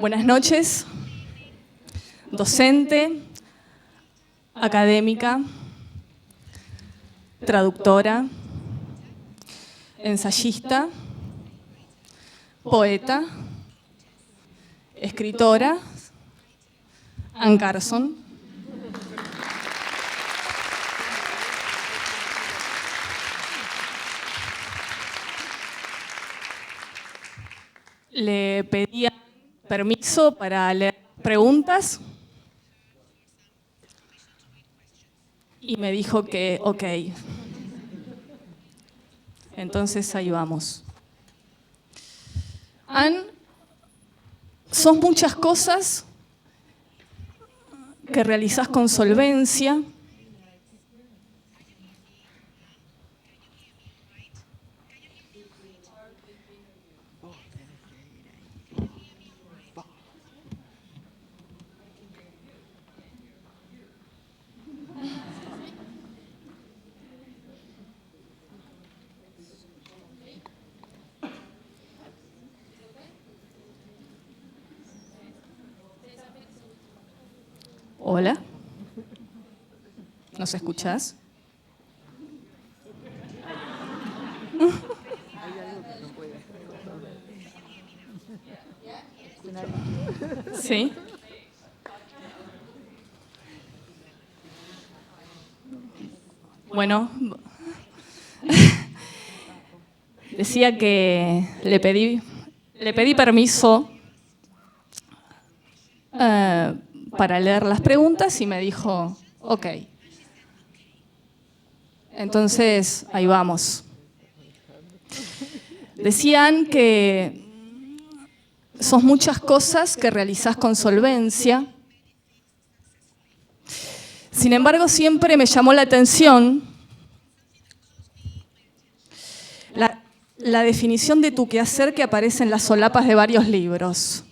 Buenas noches, docente, académica, traductora, ensayista, poeta, escritora, Ann Carson. Le pedía permiso para leer preguntas y me dijo que ok. Entonces ahí vamos. Ann, sos muchas cosas que realizás con solvencia. Hola. ¿Nos escuchás? Sí. Bueno, decía que le pedí permiso para leer las preguntas y me dijo, ok. Entonces, ahí vamos. Decían que sos muchas cosas que realizás con solvencia. Sin embargo, siempre me llamó la atención la definición de tu quehacer que aparece en las solapas de varios libros.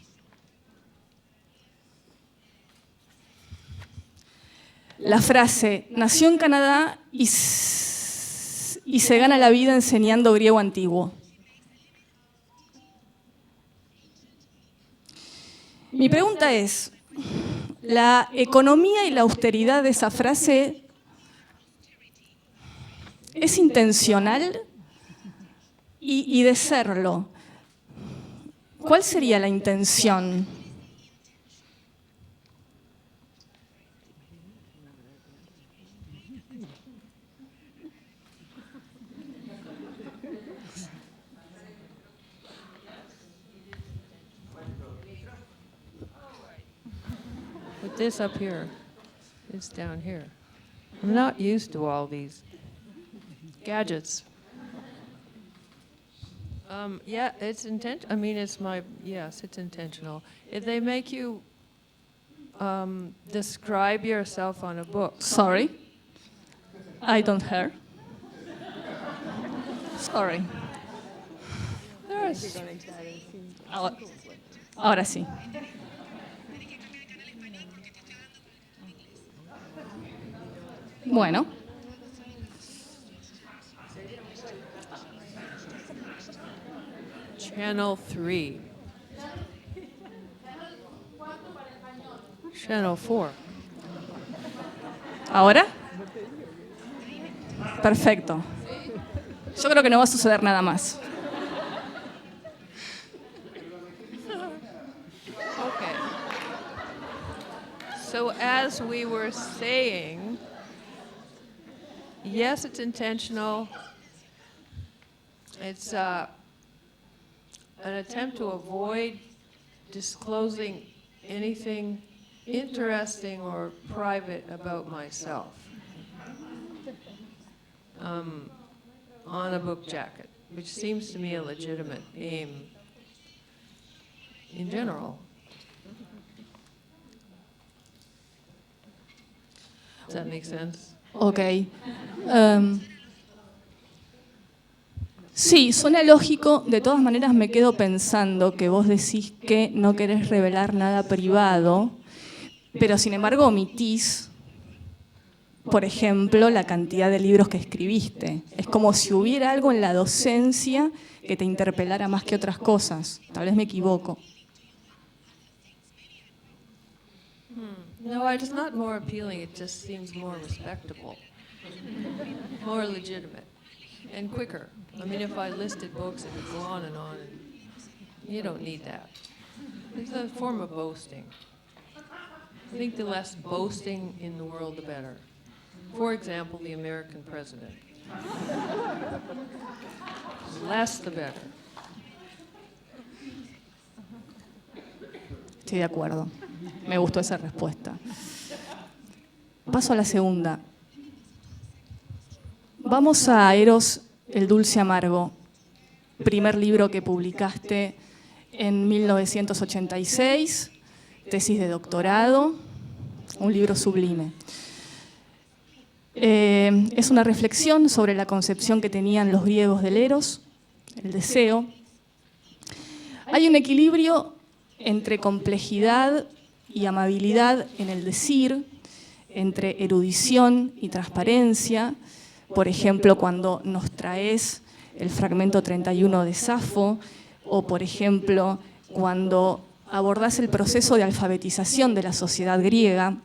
La frase, nació en Canadá y se gana la vida enseñando griego antiguo. Mi pregunta es, ¿la economía y la austeridad de esa frase es intencional? Y de serlo, ¿cuál sería la intención? Put this up here. It's down here. I'm not used to all these gadgets. Yeah, it's intentional. I mean, yes, it's intentional. If they make you describe yourself on a book. Sorry, I don't hear. Sorry. Ahora sí. Bueno. Channel 3. Channel 4. ¿Ahora? Perfecto. Yo creo que no va a suceder nada más. Okay. So as we were saying, yes, it's intentional. It's an attempt to avoid disclosing anything interesting or private about myself on a book jacket, which seems to me a legitimate aim in general. Does that make sense? Ok. Sí, suena lógico. De todas maneras me quedo pensando que vos decís que no querés revelar nada privado, pero sin embargo omitís, por ejemplo, la cantidad de libros que escribiste. Es como si hubiera algo en la docencia que te interpelara más que otras cosas. Tal vez me equivoco. No, it's not more appealing, it just seems more respectable, more legitimate, and quicker. I mean, if I listed books, it would go on, and you don't need that. It's a form of boasting. I think the less boasting in the world, the better. For example, the American president. The less, the better. Estoy de acuerdo. Me gustó esa respuesta. Paso a la segunda. Vamos a Eros, el dulce amargo, primer libro que publicaste en 1986, tesis de doctorado, un libro sublime. Es una reflexión sobre la concepción que tenían los griegos del Eros, el deseo. Hay un equilibrio entre complejidad y amabilidad en el decir, entre erudición y transparencia. Por ejemplo, cuando nos traes el fragmento 31 de Safo, o por ejemplo, cuando abordás el proceso de alfabetización de la sociedad griega,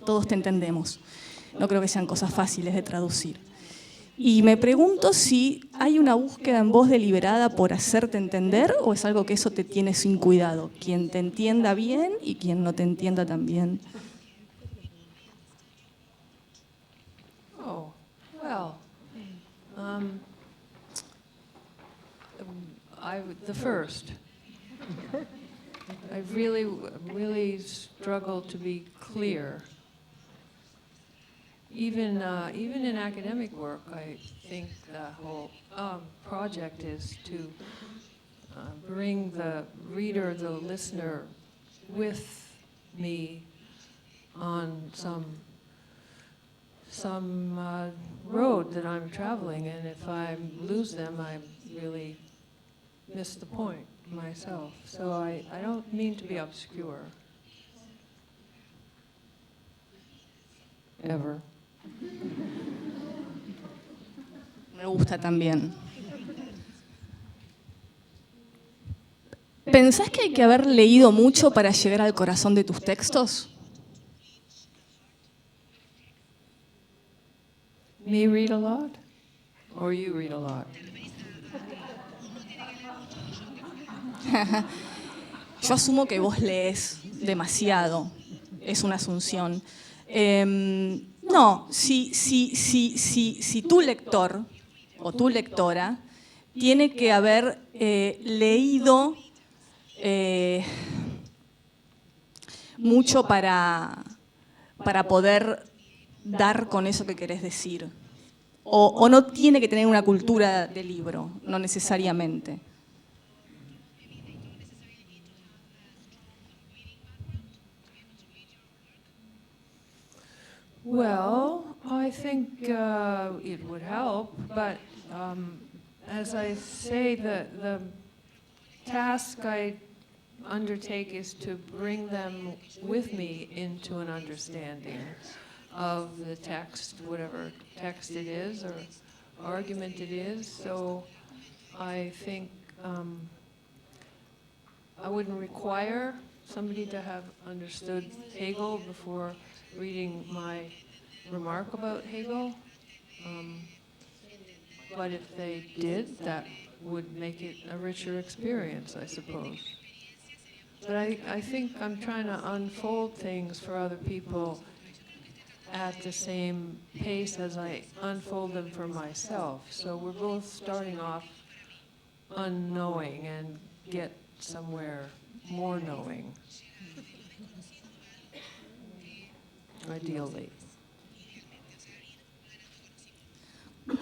todos te entendemos. No creo que sean cosas fáciles de traducir. Y me pregunto si hay una búsqueda en vos deliberada por hacerte entender, o es algo que eso te tiene sin cuidado, quien te entienda bien y quien no te entienda tan bien. Oh, well, the first. I really struggled to be clear. Even in academic work, I think the whole project is to bring the reader, the listener, with me on some road that I'm traveling, and if I lose them, I really miss the point myself. So I don't mean to be obscure. Ever. Me gusta también. ¿Pensás que hay que haber leído mucho para llegar al corazón de tus textos? Me read a lot? Or you read a lot? Yo asumo que vos lees demasiado. Es una asunción. No, si tu lector o tu lectora tiene que haber leído mucho para poder dar con eso que querés decir. O no tiene que tener una cultura de libro, no necesariamente. Well, I think it would help, but as I say, the task I undertake is to bring them with me into an understanding of the text, whatever text it is or argument it is. So I think I wouldn't require somebody to have understood Hegel before reading my remark about Hegel. But if they did, that would make it a richer experience, I suppose. But I think I'm trying to unfold things for other people at the same pace as I unfold them for myself. So we're both starting off unknowing and get somewhere more knowing, ideally.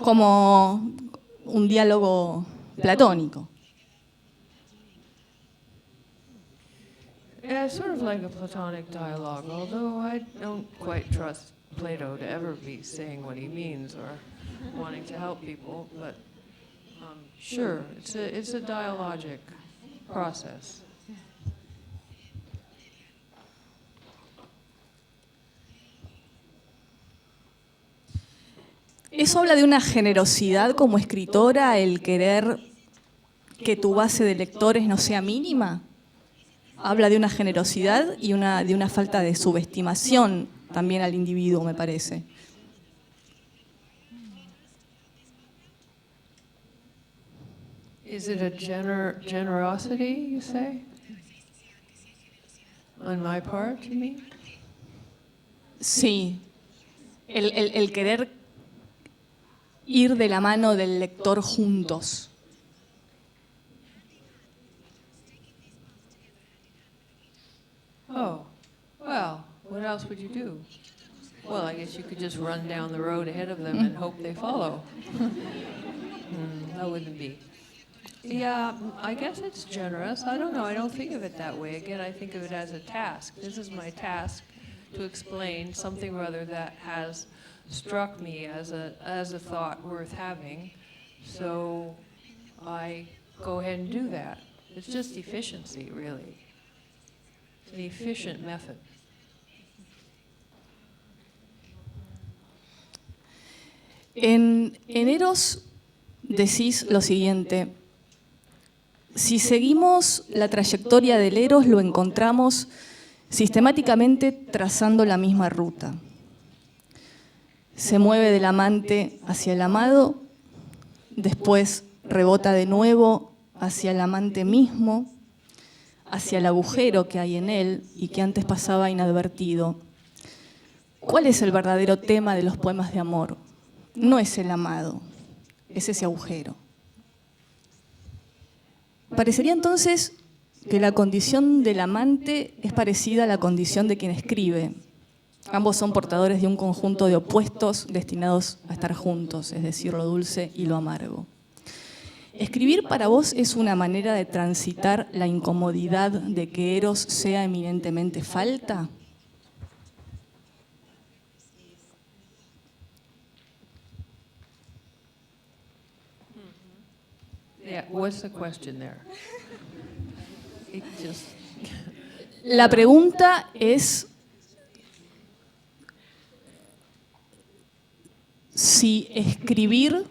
Como un diálogo platónico. Yeah, sort of like a Platonic dialogue, although I don't quite trust Plato to ever be saying what he means or wanting to help people, but sure, it's a dialogic process. ¿Eso habla de una generosidad como escritora, el querer que tu base de lectores no sea mínima? habla de una generosidad y de una falta de subestimación también al individuo, me parece. Is it a generosity, you say? On my part, you mean? Sí, el querer ir de la mano del lector juntos. Oh, well, what else would you do? Well, I guess you could just run down the road ahead of them and hope they follow. That wouldn't be. Yeah, I guess it's generous. I don't know. I don't think of it that way. Again, I think of it as a task. This is my task to explain something or other that has struck me as a thought worth having. So I go ahead and do that. It's just efficiency, really. It's an efficient method. En Eros decís lo siguiente: si seguimos la trayectoria del Eros, lo encontramos sistemáticamente trazando la misma ruta. Se mueve del amante hacia el amado, después rebota de nuevo hacia el amante mismo, hacia el agujero que hay en él y que antes pasaba inadvertido. ¿Cuál es el verdadero tema de los poemas de amor? No es el amado, es ese agujero. Parecería entonces que la condición del amante es parecida a la condición de quien escribe. Ambos son portadores de un conjunto de opuestos destinados a estar juntos, es decir, lo dulce y lo amargo. ¿Escribir para vos es una manera de transitar la incomodidad de que Eros sea eminentemente falta? Yeah, what's the question there? La pregunta es si escribir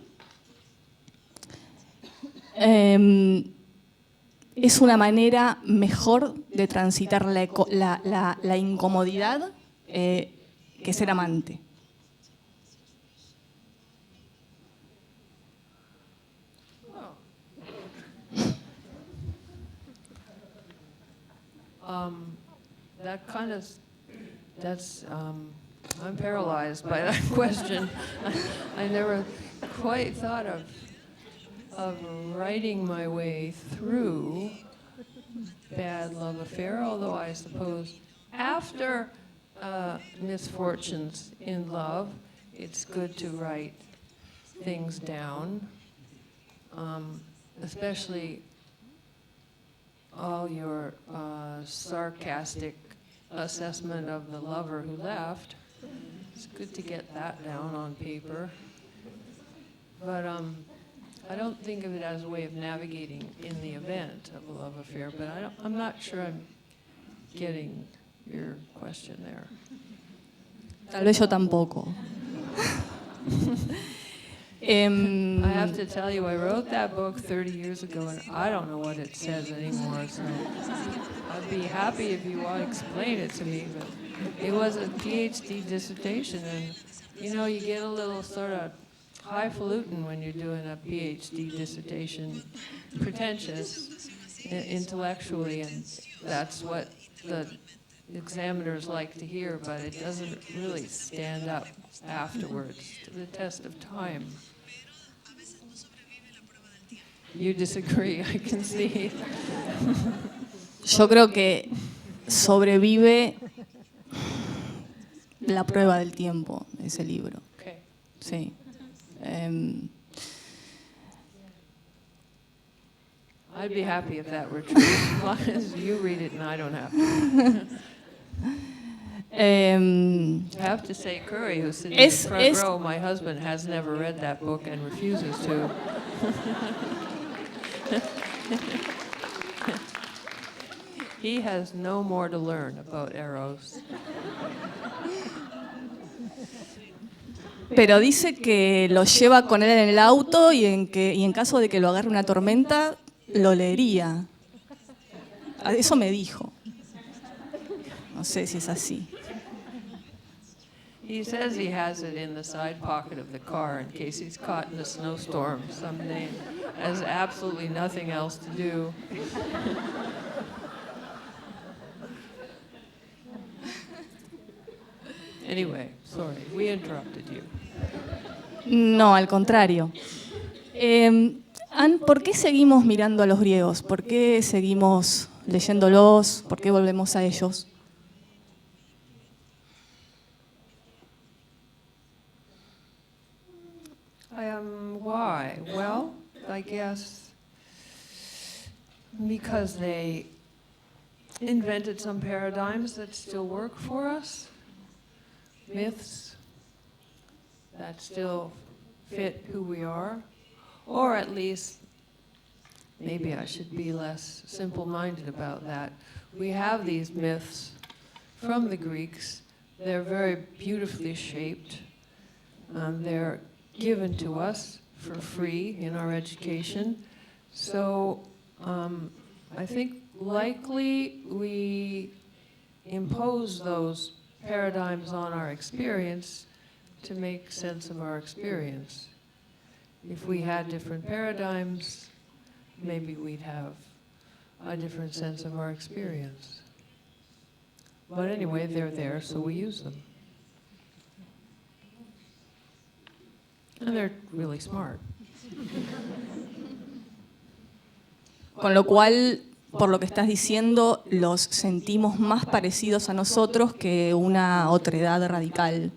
es una manera mejor de transitar la incomodidad que ser amante. I'm paralyzed by that question. I never quite thought of writing my way through bad love affair, although I suppose after misfortunes in love, it's good to write things down, especially all your sarcastic assessment of the lover who left. It's good to get that down on paper. But I don't think of it as a way of navigating in the event of a love affair, but I'm not sure I'm getting your question there. Tal vez yo tampoco. I have to tell you, I wrote that book 30 years ago, and I don't know what it says anymore, so I'd be happy if you want to explain it to me. But it was a PhD dissertation, and you know, you get a little sort of highfalutin when you're doing a PhD dissertation, pretentious intellectually, and that's what the examiners like to hear, but it doesn't really stand up afterwards to the test of time. You disagree, I can see. Yo creo que sobrevive la prueba del tiempo, ese libro. Okay. Sí. I'd be happy if that were true, as long as you read it and I don't have to. I have to say, Curry, who's sitting in the front row, my husband has never read that book and refuses to. He has no more to learn about Eros. Pero dice que lo lleva con él en el auto y en caso de que lo agarre una tormenta, lo leería. Eso me dijo. No sé si es así. He says he has it in the side pocket of the car in case he's caught in a snowstorm someday and has absolutely nothing else to do. Anyway, sorry, we interrupted you. No, al contrario. Ann, ¿por qué seguimos mirando a los griegos? ¿Por qué seguimos leyéndolos? ¿Por qué volvemos a ellos? Why? Well, I guess because they invented some paradigms that still work for us, myths that still fit who we are, or at least, maybe I should be less simple-minded about that. We have these myths from the Greeks. They're very beautifully shaped. They're given to us for free in our education. So I think likely we impose those paradigms on our experience to make sense of our experience. If we had different paradigms, maybe we'd have a different sense of our experience. But anyway, they're there, so we use them. And they're really smart. Con lo cual, por lo que estás diciendo, los sentimos más parecidos a nosotros que una otredad radical.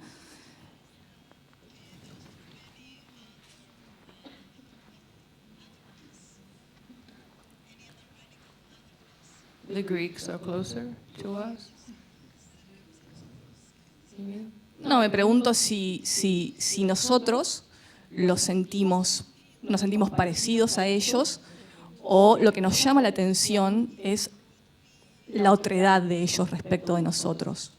The Greeks are closer to us? No, me pregunto si nosotros nos sentimos parecidos a ellos, o lo que nos llama la atención es la otredad de ellos respecto de nosotros.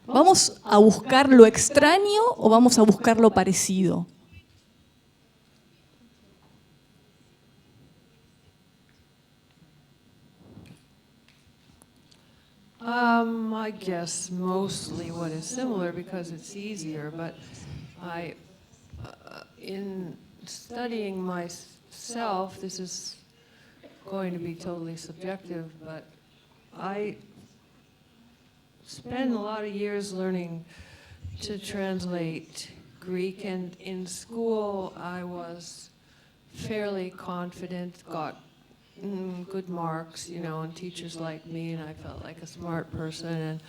¿Vamos a buscar lo extraño o vamos a buscar lo parecido? I guess mostly what is similar because it's easier, but in studying myself, this is going to be totally subjective, but I spent a lot of years learning to translate Greek, and in school I was fairly confident, got good marks, you know, and teachers liked me, and I felt like a smart person, and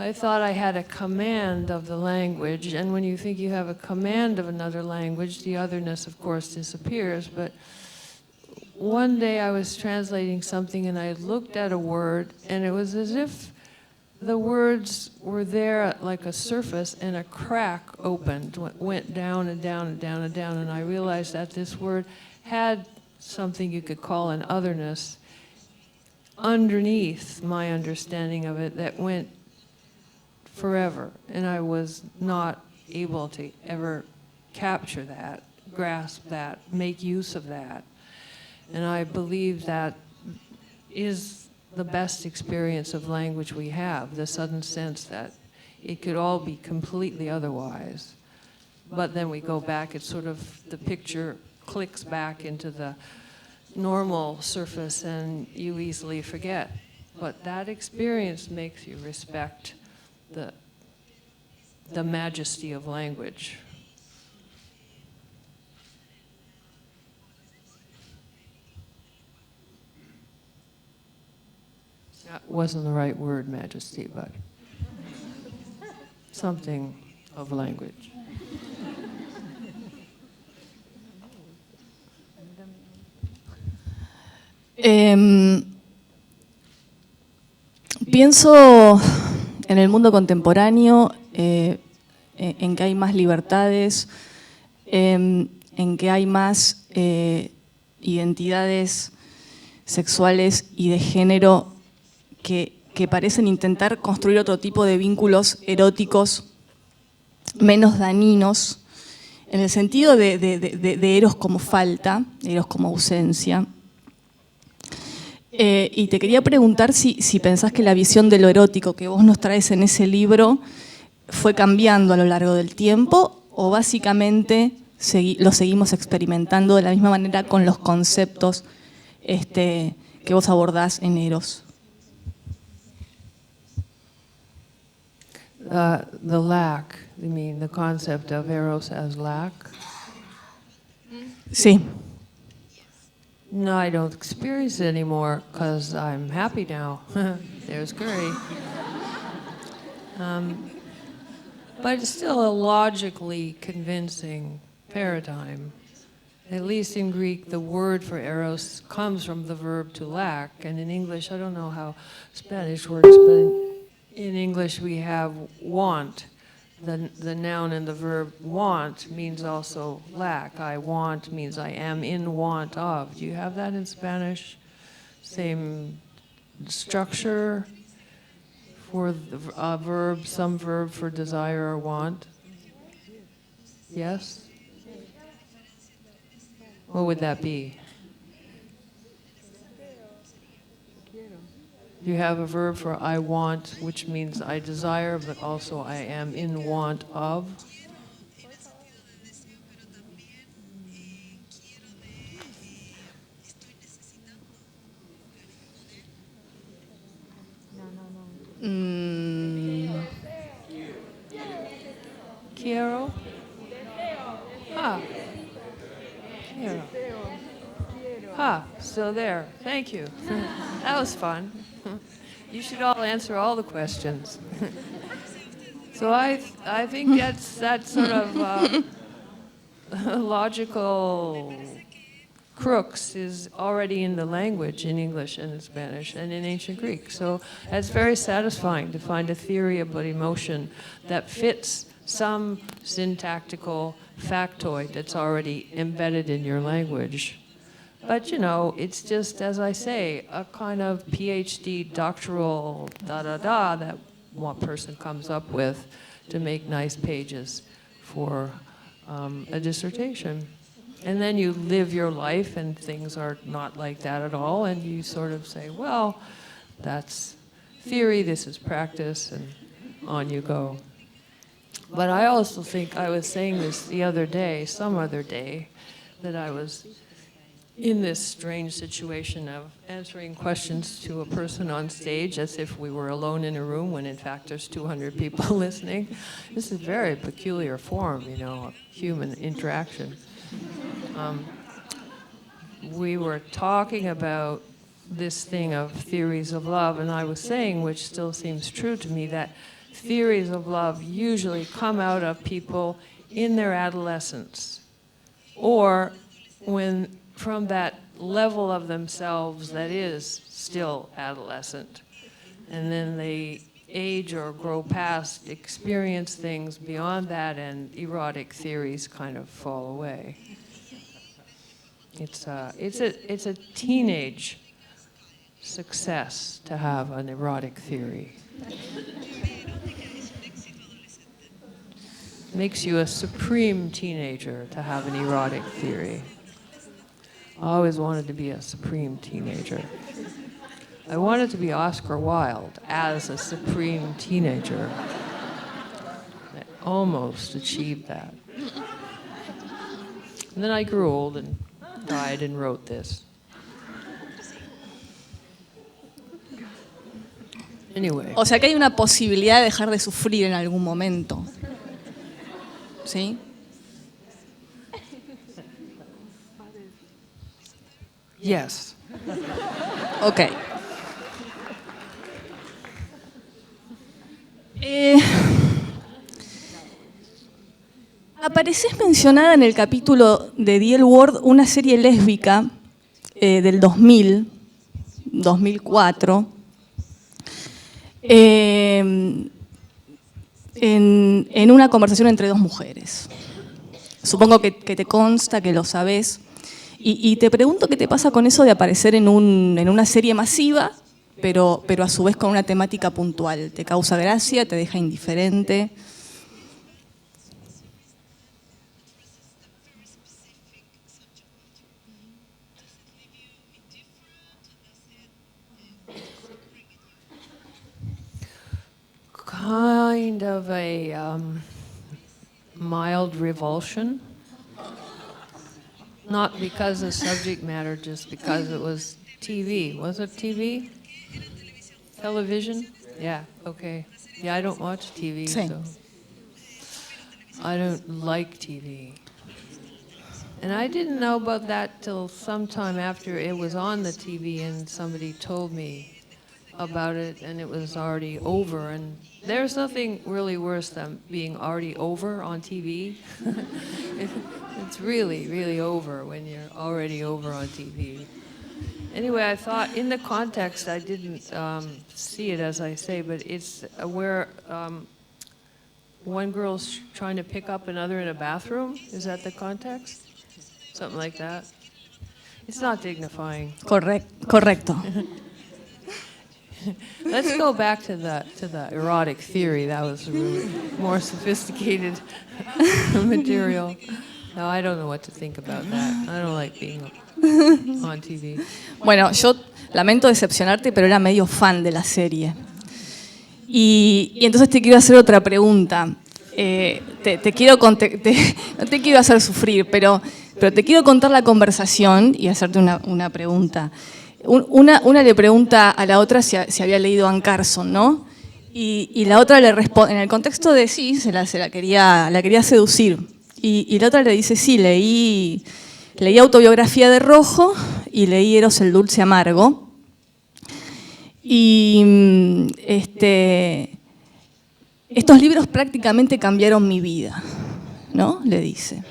I thought I had a command of the language, and when you think you have a command of another language, the otherness, of course, disappears. But one day I was translating something, and I looked at a word, and it was as if the words were there like a surface, and a crack opened, went down and down and down and down, and I realized that this word had something you could call an otherness underneath my understanding of it that went forever, and I was not able to ever capture that, grasp that, make use of that. And I believe that is the best experience of language we have, the sudden sense that it could all be completely otherwise. But then we go back, it's sort of, the picture clicks back into the normal surface and you easily forget. But that experience makes you respect the majesty of language. That wasn't the right word, majesty, but something of language. Pienso en el mundo contemporáneo, en que hay más libertades, en que hay más identidades sexuales y de género que parecen intentar construir otro tipo de vínculos eróticos menos dañinos, en el sentido de eros como falta, eros como ausencia. Y te quería preguntar si pensás que la visión de lo erótico que vos nos traes en ese libro fue cambiando a lo largo del tiempo o básicamente lo seguimos experimentando de la misma manera con los conceptos que vos abordás en Eros. The lack, you mean the concept of Eros as lack? Sí. No, I don't experience it anymore because I'm happy now. There's Curry. But it's still a logically convincing paradigm. At least in Greek, the word for eros comes from the verb to lack. And in English, I don't know how Spanish works, but in English we have want. The noun and the verb want means also lack. I want means I am in want of. Do you have that in Spanish? Same structure for the verb, some verb for desire or want? Yes? What would that be? You have a verb for I want, which means I desire, but also I am in want of. Quiero? Ah. Quiero. Ah, still there. Thank you. That was fun. You should all answer all the questions. So I think that's sort of logical crux is already in the language in English and in Spanish and in ancient Greek. So it's very satisfying to find a theory about emotion that fits some syntactical factoid that's already embedded in your language. But you know, it's just, as I say, a kind of PhD doctoral da-da-da that one person comes up with to make nice pages for a dissertation. And then you live your life and things are not like that at all, and you sort of say, well, that's theory, this is practice, and on you go. But I also think, I was saying this the other day, some other day, that I was in this strange situation of answering questions to a person on stage as if we were alone in a room when in fact there's 200 people listening. This is a very peculiar form, you know, of human interaction. We were talking about this thing of theories of love, and I was saying, which still seems true to me, that theories of love usually come out of people in their adolescence, or when from that level of themselves that is still adolescent, and then they age or grow past, experience things beyond that, and erotic theories kind of fall away. It's a teenage success to have an erotic theory. Makes you a supreme teenager to have an erotic theory. I always wanted to be a supreme teenager. I wanted to be Oscar Wilde as a supreme teenager. I almost achieved that. And then I grew old and died and wrote this. Anyway. O sea que hay una posibilidad de dejar de sufrir en algún momento. ¿Sí? Yes. Ok. Apareces mencionada en el capítulo de The L Word, una serie lésbica del 2004, en una conversación entre dos mujeres. Supongo que te consta, que lo sabés. Y te pregunto qué te pasa con eso de aparecer en una serie masiva, pero a su vez con una temática puntual. ¿Te causa gracia? ¿Te deja indiferente? kind of a mild revulsion. Not because of subject matter, just because it was TV. Was it TV? Television? Yeah, okay. Yeah, I don't watch TV, Sí. so I don't like TV. And I didn't know about that till sometime after it was on the TV and somebody told me about it and it was already over. And there's nothing really worse than being already over on TV. It's really, really over when you're already over on TV. Anyway, I thought in the context, I didn't see it as I say, but it's where one girl's trying to pick up another in a bathroom. Is that the context? Something like that. It's not dignifying. Correcto. Let's go back to the erotic theory. That was really more sophisticated material. No, I don't know what to think about that. I don't like being on TV. Bueno, yo lamento decepcionarte, pero era medio fan de la serie. Y entonces te quiero hacer otra pregunta. No te quiero hacer sufrir, pero te quiero contar la conversación y hacerte una pregunta. Una le pregunta a la otra si había leído Anne Carson, ¿no? Y la otra le responde, en el contexto de sí, la quería seducir. Y la otra le dice, sí, leí Autobiografía de Rojo y leí Eros el Dulce Amargo. Y estos libros prácticamente cambiaron mi vida, ¿no? Le dice.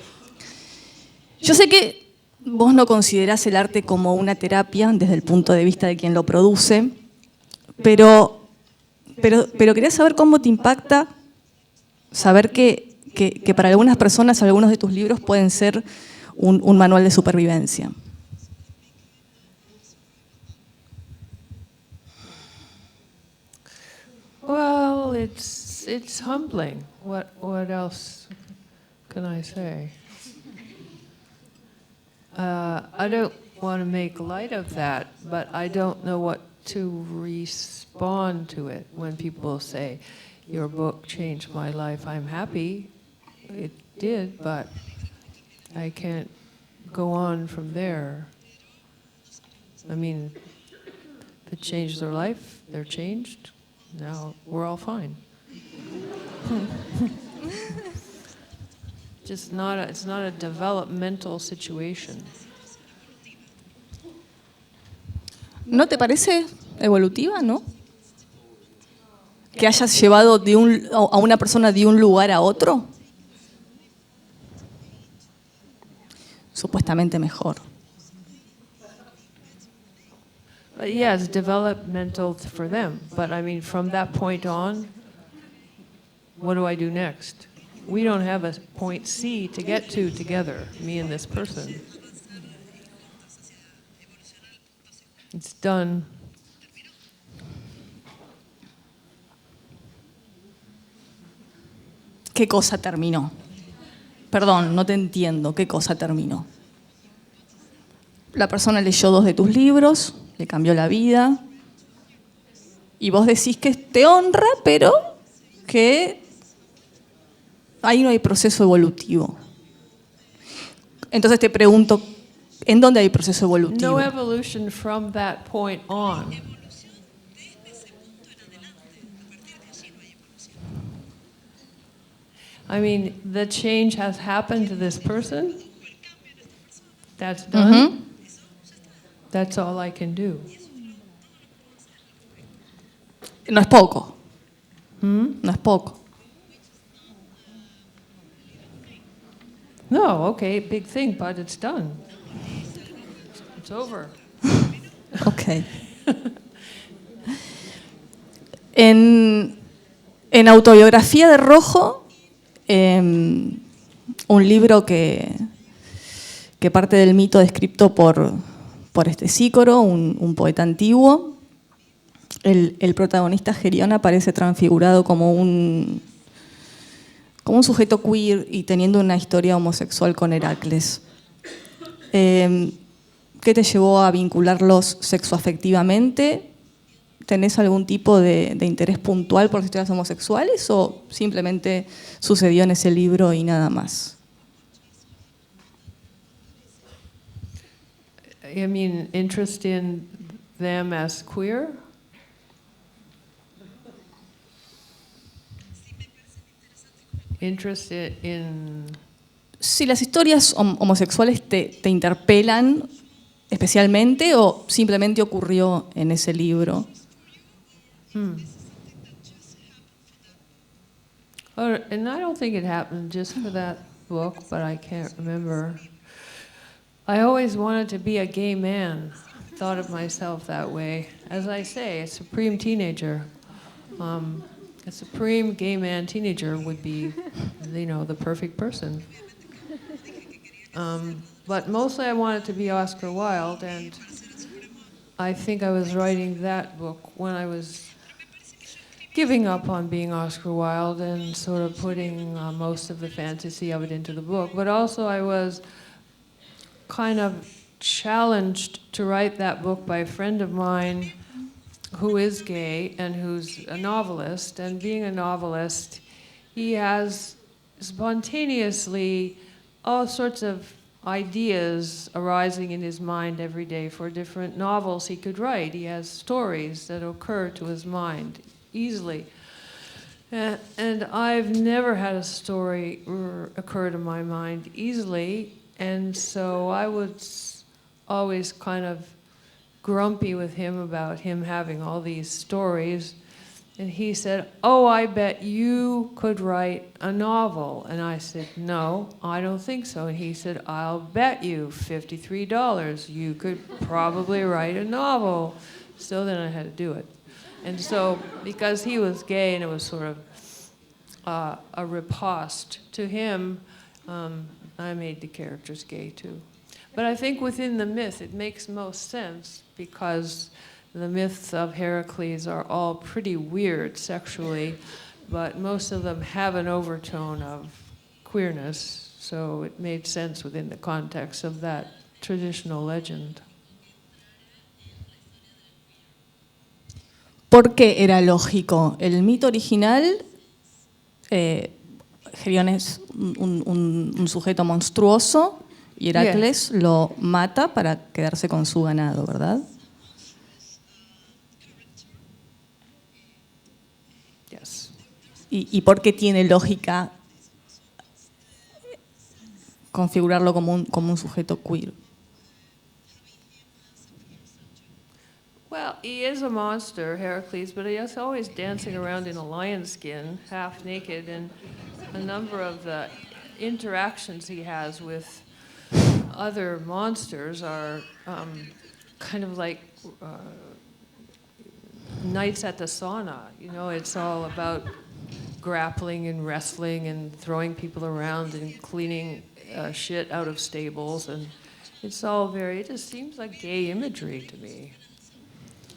Yo sé que vos no considerás el arte como una terapia desde el punto de vista de quien lo produce, pero quería saber cómo te impacta saber que para algunas personas algunos de tus libros pueden ser un manual de supervivencia. Well, it's humbling. What else can I say? I don't want to make light of that, but I don't know what to respond to it when people say, your book changed my life. I'm happy it did, but I can't go on from there. I mean, if it changed their life, they're changed. Now we're all fine. It's not a developmental situation. ¿No te parece evolutiva, no? Que hayas llevado a una persona de un lugar a otro. Supuestamente mejor. Yeah, it's developmental for them. But I mean, from that point on, what do I do next? We don't have a point C to get to together, me and this person. It's done. ¿Qué cosa terminó? Perdón, no te entiendo. ¿Qué cosa terminó? La persona leyó 2 de tus libros, le cambió la vida, y vos decís que te honra, pero que ahí no hay proceso evolutivo. Entonces te pregunto, ¿en dónde hay proceso evolutivo? No evolution from that point on. I mean, the change has happened to this person. That's done. That's all I can do. No es poco. No es poco. No, okay, big thing, but it's done. It's over. Ok. En Autobiografía de Rojo, un libro que parte del mito descrito por Sícoro, un poeta antiguo, el protagonista Gerión aparece transfigurado como un sujeto queer y teniendo una historia homosexual con Heracles. ¿Qué te llevó a vincularlos sexoafectivamente tenés algún tipo de interés puntual por las historias homosexuales o simplemente sucedió en ese libro y nada más? I mean, interest in them as queer? Interest in... Si las historias homosexuales te interpelan especialmente o simplemente ocurrió en ese libro. And I don't think it happened just for that book, but I can't remember. I always wanted to be a gay man, thought of myself that way. As I say, a supreme teenager. A supreme gay man teenager would be, you know, the perfect person. But mostly I wanted to be Oscar Wilde, and I think I was writing that book when I was giving up on being Oscar Wilde and sort of putting most of the fantasy of it into the book. But also I was kind of challenged to write that book by a friend of mine who is gay and who's a novelist. And being a novelist, he has spontaneously all sorts of ideas arising in his mind every day for different novels he could write. He has stories that occur to his mind easily. And I've never had a story occur to my mind easily, and so I was always kind of grumpy with him about him having all these stories. And he said, "Oh, I bet you could write a novel." And I said, "No, I don't think so." And he said, "I'll bet you $53 you could probably write a novel." So then I had to do it. And so, because he was gay and it was sort of a riposte to him, I made the characters gay too. But I think within the myth it makes most sense because the myths of Heracles are all pretty weird sexually, but most of them have an overtone of queerness, so it made sense within the context of that traditional legend. ¿Por qué era lógico? El mito original, Gerión es un sujeto monstruoso y Heracles lo mata para quedarse con su ganado, ¿verdad? Yes. ¿Y por qué tiene lógica configurarlo como un sujeto queer? Well, he is a monster, Heracles, but he's always dancing around in a lion skin, half naked, and a number of the interactions he has with other monsters are kind of like nights at the sauna. You know, it's all about grappling and wrestling and throwing people around and cleaning shit out of stables, and it's all very, it just seems like gay imagery to me.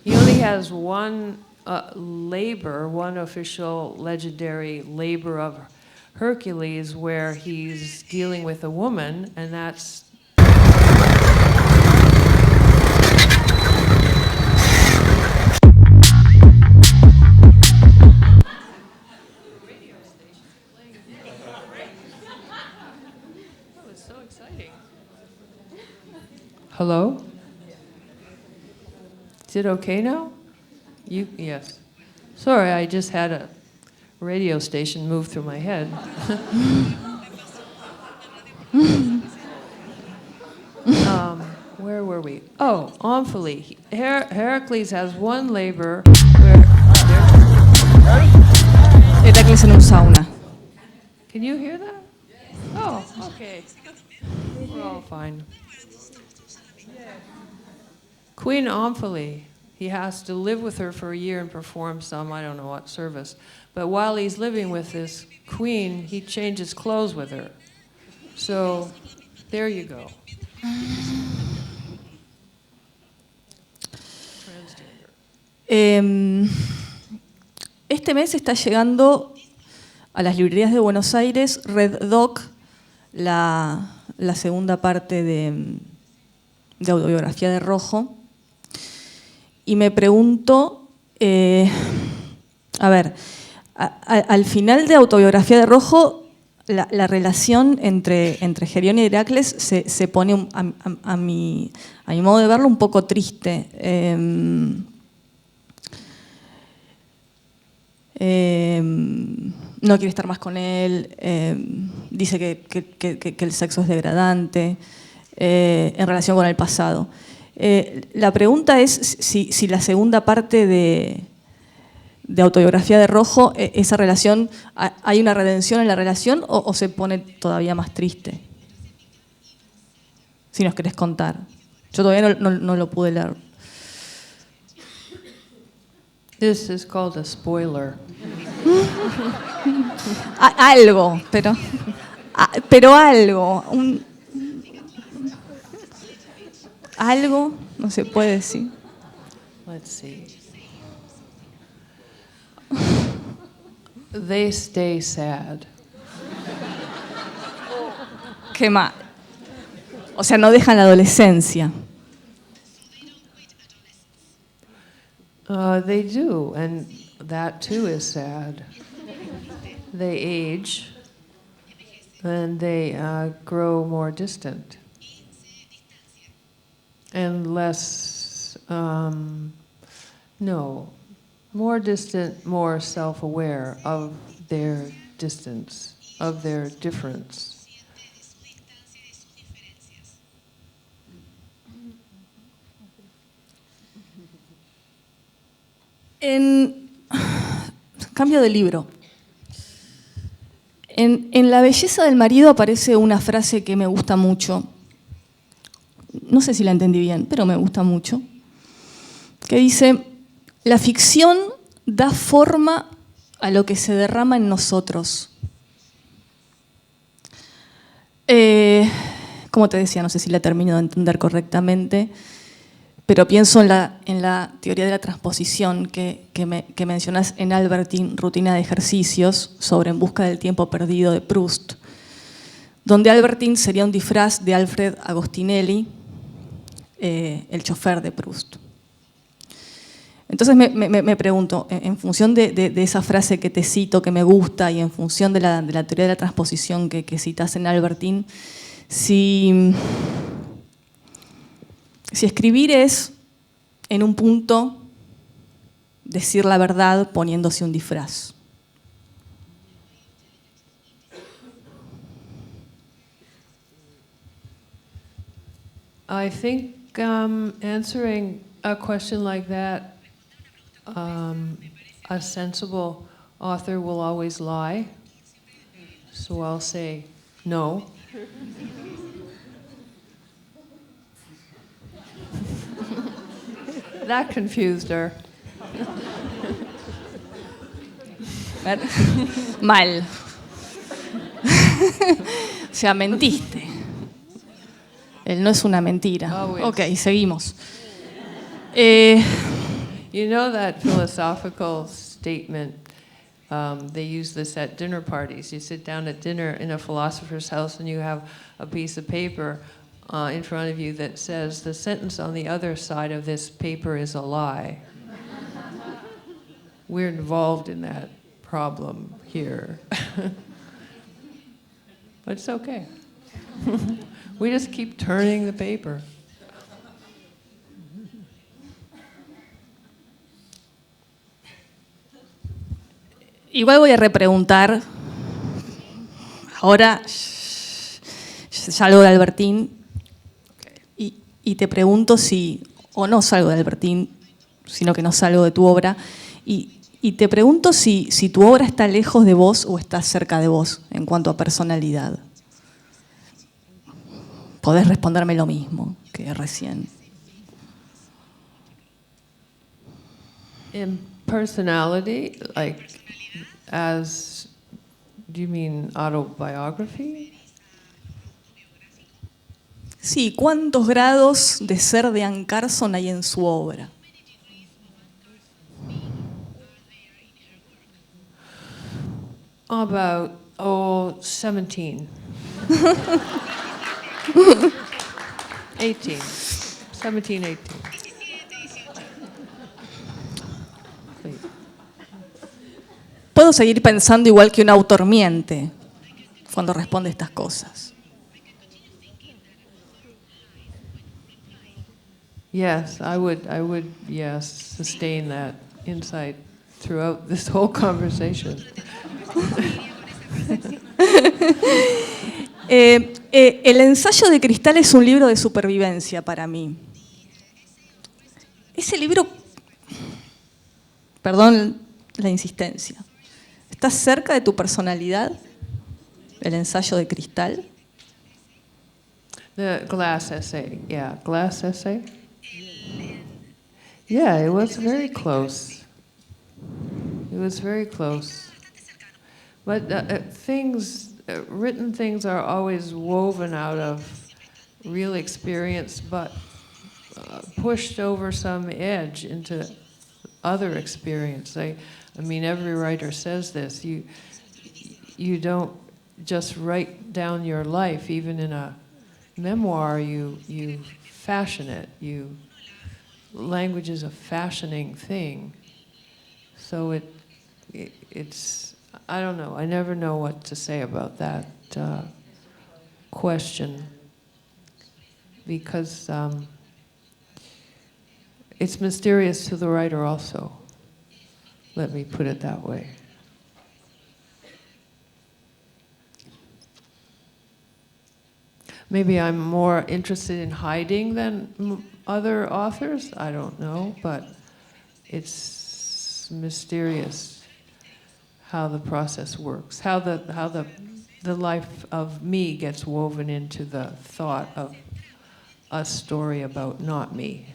He only has one labor, one official legendary labor of Hercules where he's dealing with a woman, and that's oh, it's so exciting. Hello? Is it okay now? Yes. Sorry, I just had a radio station move through my head. Where were we? Oh, Omphaly. Heracles has one labor where... Heracles en un sauna. Can you hear that? Oh, okay. We're all fine. Queen Omphaly, he has to live with her for a year and perform some, I don't know what service. But while he's living with this queen, he changes clothes with her. So, there you go. Este mes está llegando a las librerías de Buenos Aires Red Dog, la segunda parte de autobiografía de Rojo. Y me pregunto A ver, al final de Autobiografía de Rojo, la relación entre Gerión y Heracles se pone, a mi modo de verlo, un poco triste. No quiere estar más con él, dice que el sexo es degradante en relación con el pasado. La pregunta es si la segunda parte de Autobiografía de Rojo, esa relación, ¿hay una redención en la relación o se pone todavía más triste? Si nos querés contar. Yo todavía no lo pude leer. This is called a spoiler. Algo, pero algo. Algo, no se puede decir. Let's see. They stay sad. Qué mal. O sea, no dejan la adolescencia. They do, and that too is sad. They age, and they grow more distant, and less, more distant, more self-aware of their distance, of their difference. Cambio de libro. En La belleza del marido aparece una frase que me gusta mucho. No sé si la entendí bien, pero me gusta mucho. Que dice: la ficción da forma a lo que se derrama en nosotros. Como te decía, no sé si la termino de entender correctamente, pero pienso en la teoría de la transposición que mencionás en Albertine, Rutina de ejercicios, sobre En busca del tiempo perdido de Proust, donde Albertine sería un disfraz de Alfred Agostinelli, el chofer de Proust. Entonces me pregunto, en función de esa frase que te cito, que me gusta, y en función de la teoría de la transposición que citas en Albertine, si escribir es, en un punto, decir la verdad poniéndose un disfraz. I think answering a question like that, a sensible author will always lie. So I'll say no. That confused her. Mal. O sea, mentiste. Él no es una mentira. Always. Ok, seguimos. You know that philosophical statement, they use this at dinner parties. You sit down at dinner in a philosopher's house and you have a piece of paper in front of you that says, the sentence on the other side of this paper is a lie. We're involved in that problem here. But it's okay. We just keep turning the paper. Igual voy a repreguntar, ahora salgo de Albertine y te pregunto si, o no salgo de Albertine, sino que no salgo de tu obra, y te pregunto si tu obra está lejos de vos o está cerca de vos en cuanto a personalidad. Podés responderme lo mismo que recién. In personality, like, as, do you mean autobiography? Sí, ¿cuántos grados de ser Dean Carson hay en su obra? About, 17. 18. 17, 18. Exactly. Puedo seguir pensando igual que un autor miente cuando responde estas cosas. Yes, I would, yes, sustain that insight throughout this whole conversation. El ensayo de cristal es un libro de supervivencia para mí. Ese libro, perdón la insistencia, ¿está cerca de tu personalidad? El ensayo de cristal. The glass essay, yeah, glass essay. Yeah, it was very close. It was very close. But written things are always woven out of real experience, but pushed over some edge into other experience. I mean, every writer says this. You don't just write down your life. Even in a memoir, you fashion it. Language is a fashioning thing. So it's, I don't know. I never know what to say about that question, because it's mysterious to the writer also. Let me put it that way. Maybe I'm more interested in hiding than other authors. I don't know, but it's mysterious how the process works, how the life of me gets woven into the thought of a story about not me.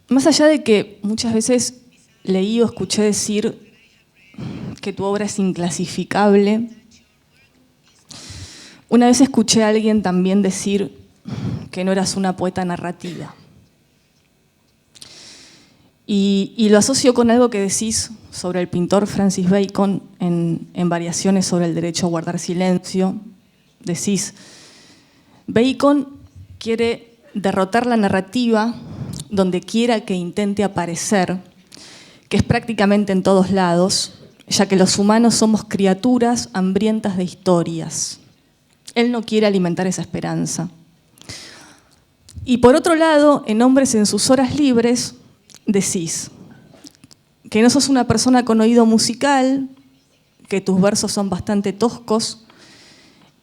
Más allá de que muchas veces leí o escuché decir que tu obra es inclasificable, una vez escuché a alguien también decir que no eras una poeta narrativa. Y lo asocio con algo que decís sobre el pintor Francis Bacon en Variaciones sobre el derecho a guardar silencio. Decís, Bacon quiere derrotar la narrativa donde quiera que intente aparecer, que es prácticamente en todos lados, ya que los humanos somos criaturas hambrientas de historias. Él no quiere alimentar esa esperanza. Y por otro lado, en Hombres en sus horas libres, decís que no sos una persona con oído musical, que tus versos son bastante toscos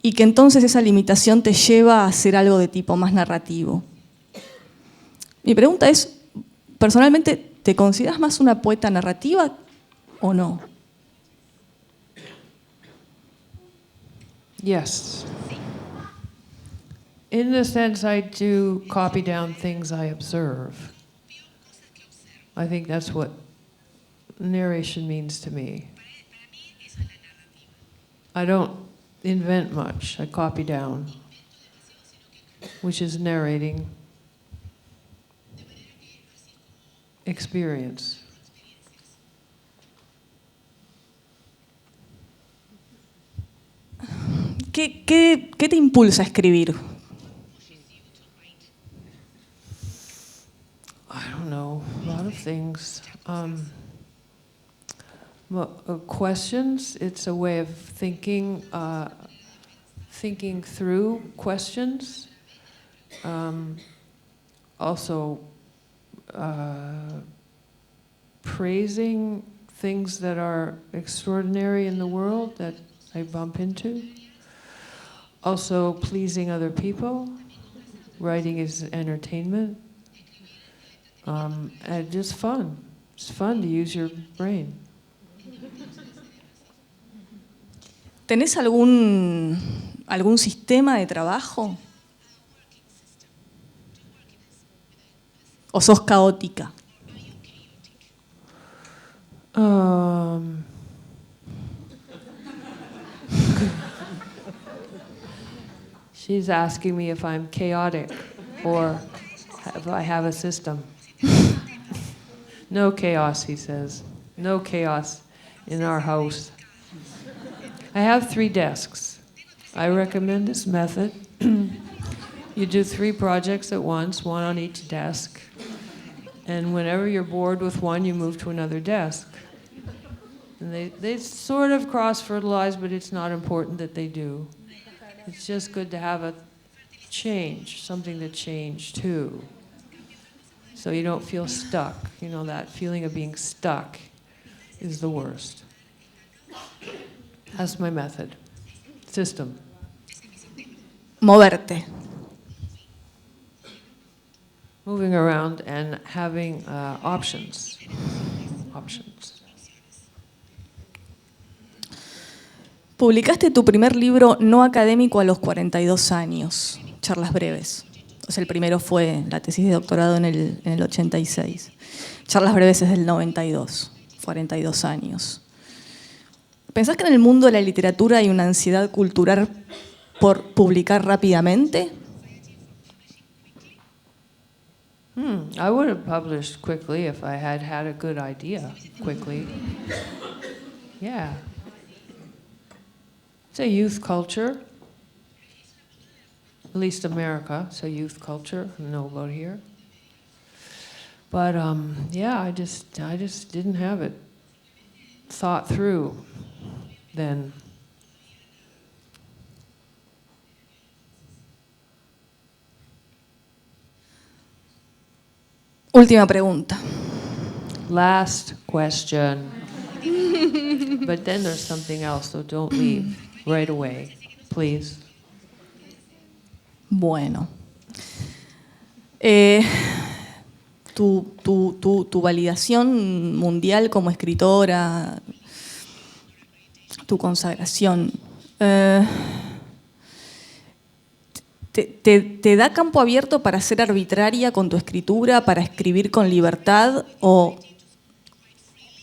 y que entonces esa limitación te lleva a hacer algo de tipo más narrativo. Mi pregunta es, personalmente, ¿te consideras más una poeta narrativa o no? Yes. In the sense I do copy down things I observe. I think that's what narration means to me. I don't invent much, I copy down, which is narrating experience. ¿Qué te impulsa a escribir? I don't know, a lot of things. Questions, it's a way of thinking through questions. Also, praising things that are extraordinary in the world that I bump into. Also, pleasing other people. Writing is entertainment. And just fun. It's fun to use your brain. ¿Tenés algún sistema de trabajo? ¿O sos caótica? She's asking me if I'm chaotic or if I have a system. No chaos, he says. No chaos in our house. I have 3 desks. I recommend this method. You do 3 projects at once, 1 on each desk. And whenever you're bored with one, you move to another desk. And they sort of cross-fertilize, but it's not important that they do. It's just good to have a change, something to change too. So you don't feel stuck. You know, that feeling of being stuck is the worst. That's my method. System. Moverte. Moving around and having options. Publicaste tu primer libro no académico a los 42 años, Charlas breves. O sea, el primero fue la tesis de doctorado en el 86. Charlas breves es del 92, 42 años. ¿Pensás que en el mundo de la literatura hay una ansiedad cultural por publicar rápidamente? I would have published quickly if I had had a good idea quickly. Yeah. It's a youth culture. At least America, it's a youth culture. I don't know about here. But yeah, I just didn't have it thought through then. Última pregunta. Last question. But then there's something else, so don't leave right away, please. Bueno. Tu validación mundial como escritora, tu consagración, ¿te da campo abierto para ser arbitraria con tu escritura, para escribir con libertad o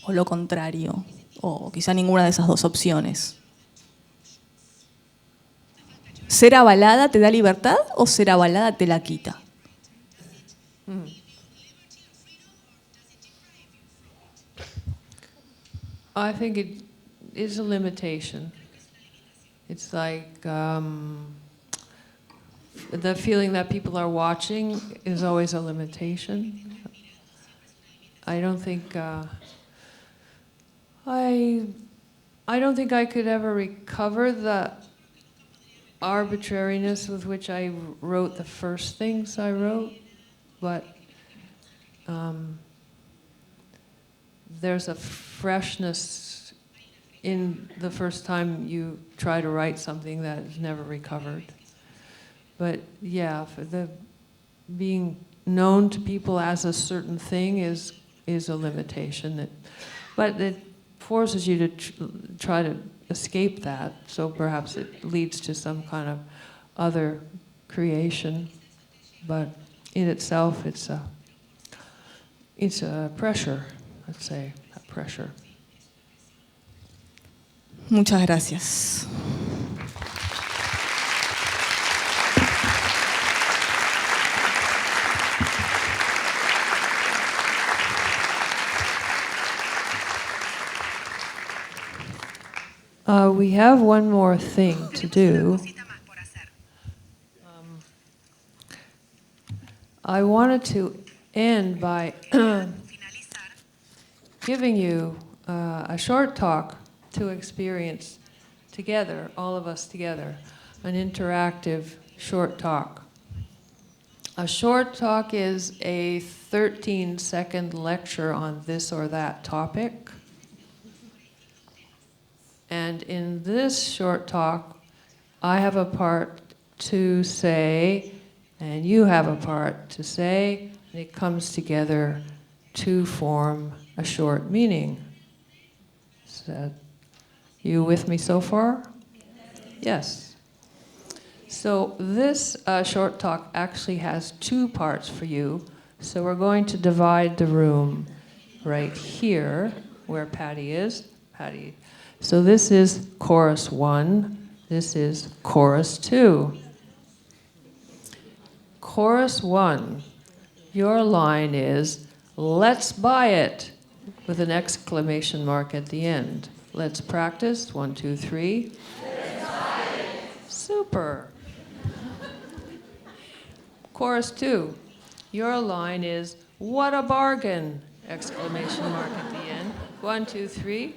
lo contrario? O quizá ninguna de esas dos opciones. ¿Ser avalada te da libertad o ser avalada te la quita? I think it is a limitation. It's like the feeling that people are watching is always a limitation. I don't think I don't think I could ever recover the arbitrariness with which I wrote the first things I wrote, but there's a freshness in the first time you try to write something that is never recovered. But yeah, for the being known to people as a certain thing is a limitation. But it forces you to try to escape that, so perhaps it leads to some kind of other creation. But in itself, it's a pressure, let's say, a pressure. Muchas gracias. We have one more thing to do. I wanted to end by giving you a short talk to experience together, all of us together, an interactive short talk. A short talk is a 13-second lecture on this or that topic. And in this short talk, I have a part to say, and you have a part to say, and it comes together to form a short meaning. So, you with me so far? Yes. So this short talk actually has 2 parts for you. So we're going to divide the room right here, where Patty is. Patty. So this is chorus 1, this is chorus 2. Chorus 1, your line is, "Let's buy it," with an exclamation mark at the end. Let's practice. 1, 2, 3. Super. Chorus 2. Your line is, what a bargain! Exclamation mark at the end. 1, 2, 3.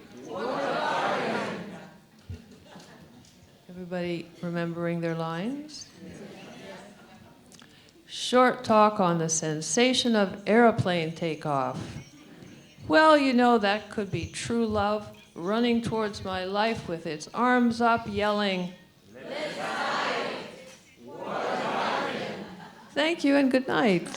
Everybody remembering their lines? Short talk on the sensation of airplane takeoff. Well, you know, that could be true love running towards my life with its arms up, yelling, "Let's fly! Thank you and good night.